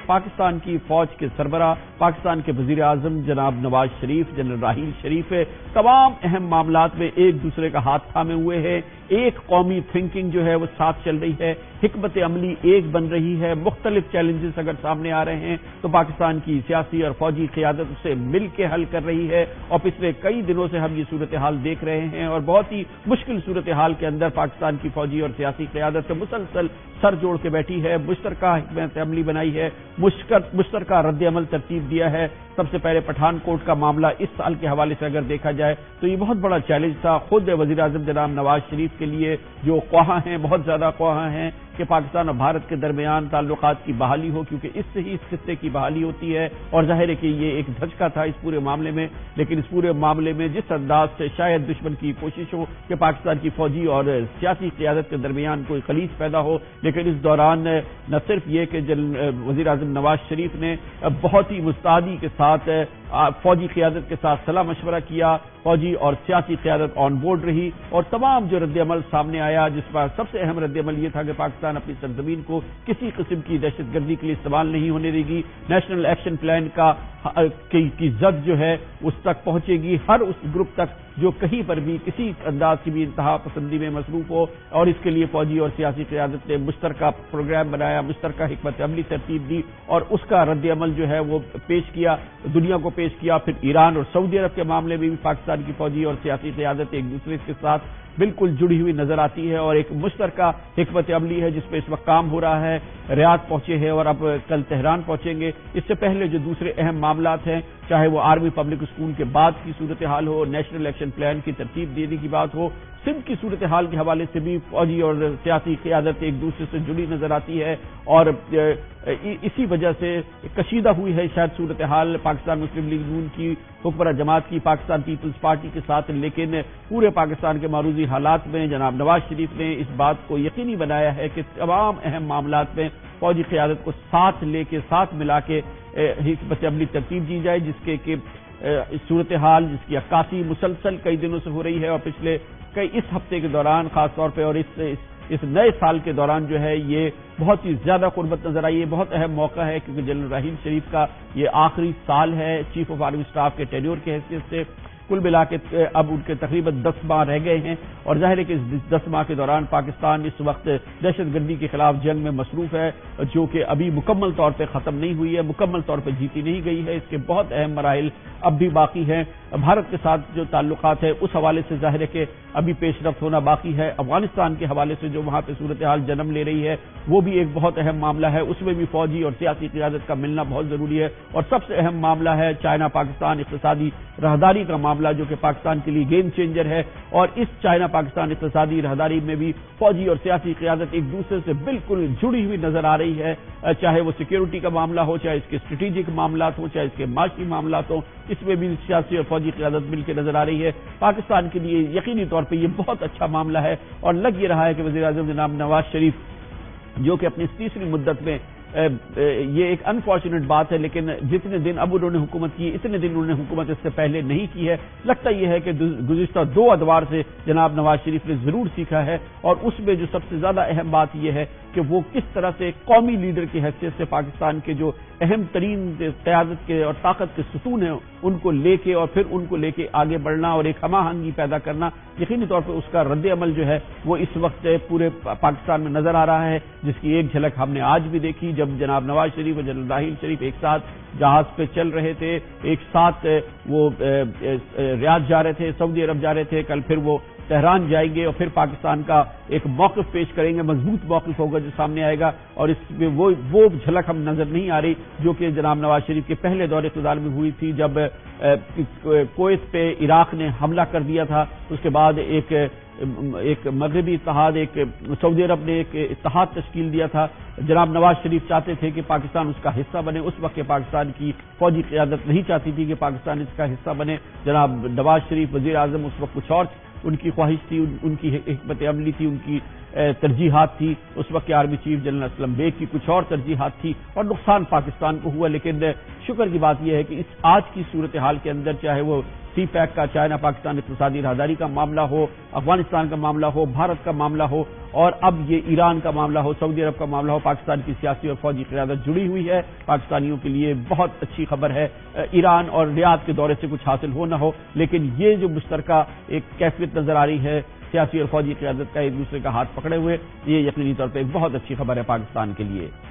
پاکستان کی فوج کے سربراہ پاکستان کے وزیر اعظم جناب نواز شریف، جنرل راحیل شریف تمام اہم معاملات میں ایک دوسرے کا ہاتھ تھامے ہوئے ہیں. ایک قومی تھنکنگ جو ہے وہ ساتھ چل رہی ہے، حکمت عملی ایک بن رہی ہے. مختلف چیلنجز اگر سامنے آ رہے ہیں تو پاکستان کی سیاسی اور فوجی قیادت اسے مل کے حل کر رہی ہے. اور پچھلے کئی دنوں سے ہم یہ صورتحال دیکھ رہے ہیں اور بہت ہی مشکل صورتحال کے اندر پاکستان کی فوجی اور سیاسی قیادت مسلسل سر جوڑ کے بیٹھی ہے، مشترکہ حکمت عملی بنائی ہے، مشترکہ رد عمل ترتیب دیا ہے. سب سے پہلے پٹھان کوٹ کا معاملہ اس سال کے حوالے سے اگر دیکھا جائے تو یہ بہت بڑا چیلنج تھا خود وزیر اعظم جناب نواز شریف کے لیے، جو خواہاں ہیں، بہت زیادہ خواہاں ہیں کہ پاکستان اور بھارت کے درمیان تعلقات کی بحالی ہو، کیونکہ اس سے ہی اس خطے کی بحالی ہوتی ہے. اور ظاہر ہے کہ یہ ایک دھچکا تھا اس پورے معاملے میں، لیکن اس پورے معاملے میں جس انداز سے شاید دشمن کی کوشش ہو کہ پاکستان کی فوجی اور سیاسی قیادت کے درمیان کوئی خلیج پیدا ہو، لیکن اس دوران نہ صرف یہ کہ وزیر اعظم نواز شریف نے بہت ہی مستعدی کے ساتھ فوجی قیادت کے ساتھ صلاح مشورہ کیا، فوجی اور سیاسی قیادت آن بورڈ رہی، اور تمام جو رد عمل سامنے آیا، جس پر سب سے اہم رد عمل یہ تھا کہ پاکستان اپنی سرزمین کو کسی قسم کی دہشت گردی کے لیے استعمال نہیں ہونے دے گی. نیشنل ایکشن پلان کی زد جو ہے اس تک پہنچے گی، ہر اس گروپ تک جو کہیں پر بھی کسی انداز کی بھی انتہا پسندی میں مصروف ہو. اور اس کے لیے فوجی اور سیاسی قیادت نے مشترکہ پروگرام بنایا، مشترکہ حکمت عملی ترتیب دی اور اس کا رد عمل جو ہے وہ پیش کیا، دنیا کو پیش کیا. پھر ایران اور سعودی عرب کے معاملے میں بھی پاکستان کی فوجی اور سیاسی قیادت ایک دوسرے کے ساتھ بالکل جڑی ہوئی نظر آتی ہے اور ایک مشترکہ حکمت عملی ہے جس پہ اس وقت کام ہو رہا ہے. ریاض پہنچے ہیں اور اب کل تہران پہنچیں گے. اس سے پہلے جو دوسرے اہم معاملات ہیں، چاہے وہ آرمی پبلک اسکول کے بعد کی صورتحال ہو، نیشنل ایکشن پلان کی ترتیب دینے کی بات ہو، سندھ کی صورتحال کے حوالے سے بھی فوجی اور سیاسی قیادت ایک دوسرے سے جڑی نظر آتی ہے. اور اسی وجہ سے کشیدہ ہوئی ہے شاید صورتحال پاکستان مسلم لیگ نون کی حکمراں جماعت کی پاکستان پیپلز پارٹی کے ساتھ، لیکن پورے پاکستان کے معروضی حالات میں جناب نواز شریف نے اس بات کو یقینی بنایا ہے کہ تمام اہم معاملات میں فوجی قیادت کو ساتھ لے کے، ساتھ ملا کے حکمت عملی ترتیب دی جائے، جس کے کہ صورتحال جس کی عکاسی مسلسل کئی دنوں سے ہو رہی ہے. اور پچھلے اس ہفتے کے دوران خاص طور پہ اور اس نئے سال کے دوران جو ہے یہ بہت ہی زیادہ قربت نظر آئی ہے. بہت اہم موقع ہے کیونکہ جنرل راحیل شریف کا یہ آخری سال ہے چیف آف آرمی اسٹاف کے ٹینیور کی حیثیت سے. کل ملا کے اب ان کے تقریباً 10 ماہ رہ گئے ہیں اور ظاہر ہے کہ اس 10 ماہ کے دوران پاکستان اس وقت دہشت گردی کے خلاف جنگ میں مصروف ہے، جو کہ ابھی مکمل طور پہ ختم نہیں ہوئی ہے، مکمل طور پہ جیتی نہیں گئی ہے. اس کے بہت اہم مراحل اب بھی باقی ہیں. بھارت کے ساتھ جو تعلقات ہے اس حوالے سے ظاہر ہے کہ ابھی پیش رفت ہونا باقی ہے. افغانستان کے حوالے سے جو وہاں پہ صورتحال جنم لے رہی ہے وہ بھی ایک بہت اہم معاملہ ہے، اس میں بھی فوجی اور سیاسی قیادت کا ملنا بہت ضروری ہے. اور سب سے اہم معاملہ ہے چائنا پاکستان اقتصادی راہداری کا معاملہ، جو کہ پاکستان کے لیے گیم چینجر ہے. اور اس چائنا پاکستان اقتصادی راہداری میں بھی فوجی اور سیاسی قیادت ایک دوسرے سے بالکل جڑی ہوئی نظر آ رہی ہے، چاہے وہ سیکیورٹی کا معاملہ ہو، چاہے اس کے اسٹریٹجک معاملات ہوں، چاہے اس کے معاشی معاملات ہوں، اس میں بھی سیاسی اور فوجی قیادت مل کے نظر آ رہی ہے. پاکستان کے لیے یقینی طور پہ یہ بہت اچھا معاملہ ہے اور لگ یہ رہا ہے کہ وزیر اعظم جناب نواز شریف جو کہ اپنی تیسری مدت میں یہ ایک انفارچونیٹ بات ہے، لیکن جتنے دن اب انہوں نے حکومت کی اتنے دن انہوں نے حکومت اس سے پہلے نہیں کی ہے. لگتا یہ ہے کہ گزشتہ 2 ادوار سے جناب نواز شریف نے ضرور سیکھا ہے اور اس میں جو سب سے زیادہ اہم بات یہ ہے کہ وہ کس طرح سے قومی لیڈر کی حیثیت سے پاکستان کے جو اہم ترین قیادت کے اور طاقت کے ستون ہیں ان کو لے کے اور پھر ان کو لے کے آگے بڑھنا اور ایک ہم آہنگی پیدا کرنا. یقینی طور پہ اس کا رد عمل جو ہے وہ اس وقت پورے پاکستان میں نظر آ رہا ہے، جس کی ایک جھلک ہم نے آج بھی دیکھی جب جناب نواز شریف اور جنرل راحیل شریف ایک ساتھ جہاز پہ چل رہے تھے، ایک ساتھ وہ ریاض جا رہے تھے، سعودی عرب جا رہے تھے. کل پھر وہ تہران جائیں گے اور پھر پاکستان کا ایک موقف پیش کریں گے، مضبوط موقف ہوگا جو سامنے آئے گا. اور اس میں وہ جھلک ہم نظر نہیں آ رہی جو کہ جناب نواز شریف کے پہلے دور اقتدار میں ہوئی تھی جب کویت پہ عراق نے حملہ کر دیا تھا. اس کے بعد ایک مغربی اتحاد، ایک سعودی عرب نے ایک اتحاد تشکیل دیا تھا. جناب نواز شریف چاہتے تھے کہ پاکستان اس کا حصہ بنے، اس وقت کے پاکستان کی فوجی قیادت نہیں چاہتی تھی کہ پاکستان اس کا حصہ بنے. جناب نواز شریف وزیر اعظم اس وقت کچھ اور ان کی خواہش تھی، ان کی حکمت عملی تھی، ان کی ترجیحات تھی. اس وقت کے army chief general Aslam Beg کی کچھ اور ترجیحات تھی اور نقصان پاکستان کو ہوا. لیکن شکر کی بات یہ ہے کہ اس آج کی صورتحال کے اندر چاہے وہ سی پیک کا چائنا پاکستان اقتصادی راہداری کا معاملہ ہو، افغانستان کا معاملہ ہو، بھارت کا معاملہ ہو، اور اب یہ ایران کا معاملہ ہو، سعودی عرب کا معاملہ ہو، پاکستان کی سیاسی اور فوجی قیادت جڑی ہوئی ہے۔ پاکستانیوں کے لیے بہت اچھی خبر ہے، ایران اور ریاض کے دورے سے کچھ حاصل ہو نہ ہو، لیکن یہ جو مشترکہ ایک کیفیت نظر آ رہی ہے سیاسی اور فوجی قیادت کا ایک دوسرے کا ہاتھ پکڑے ہوئے، یہ یقینی طور پہ ایک بہت اچھی خبر ہے پاکستان کے لیے۔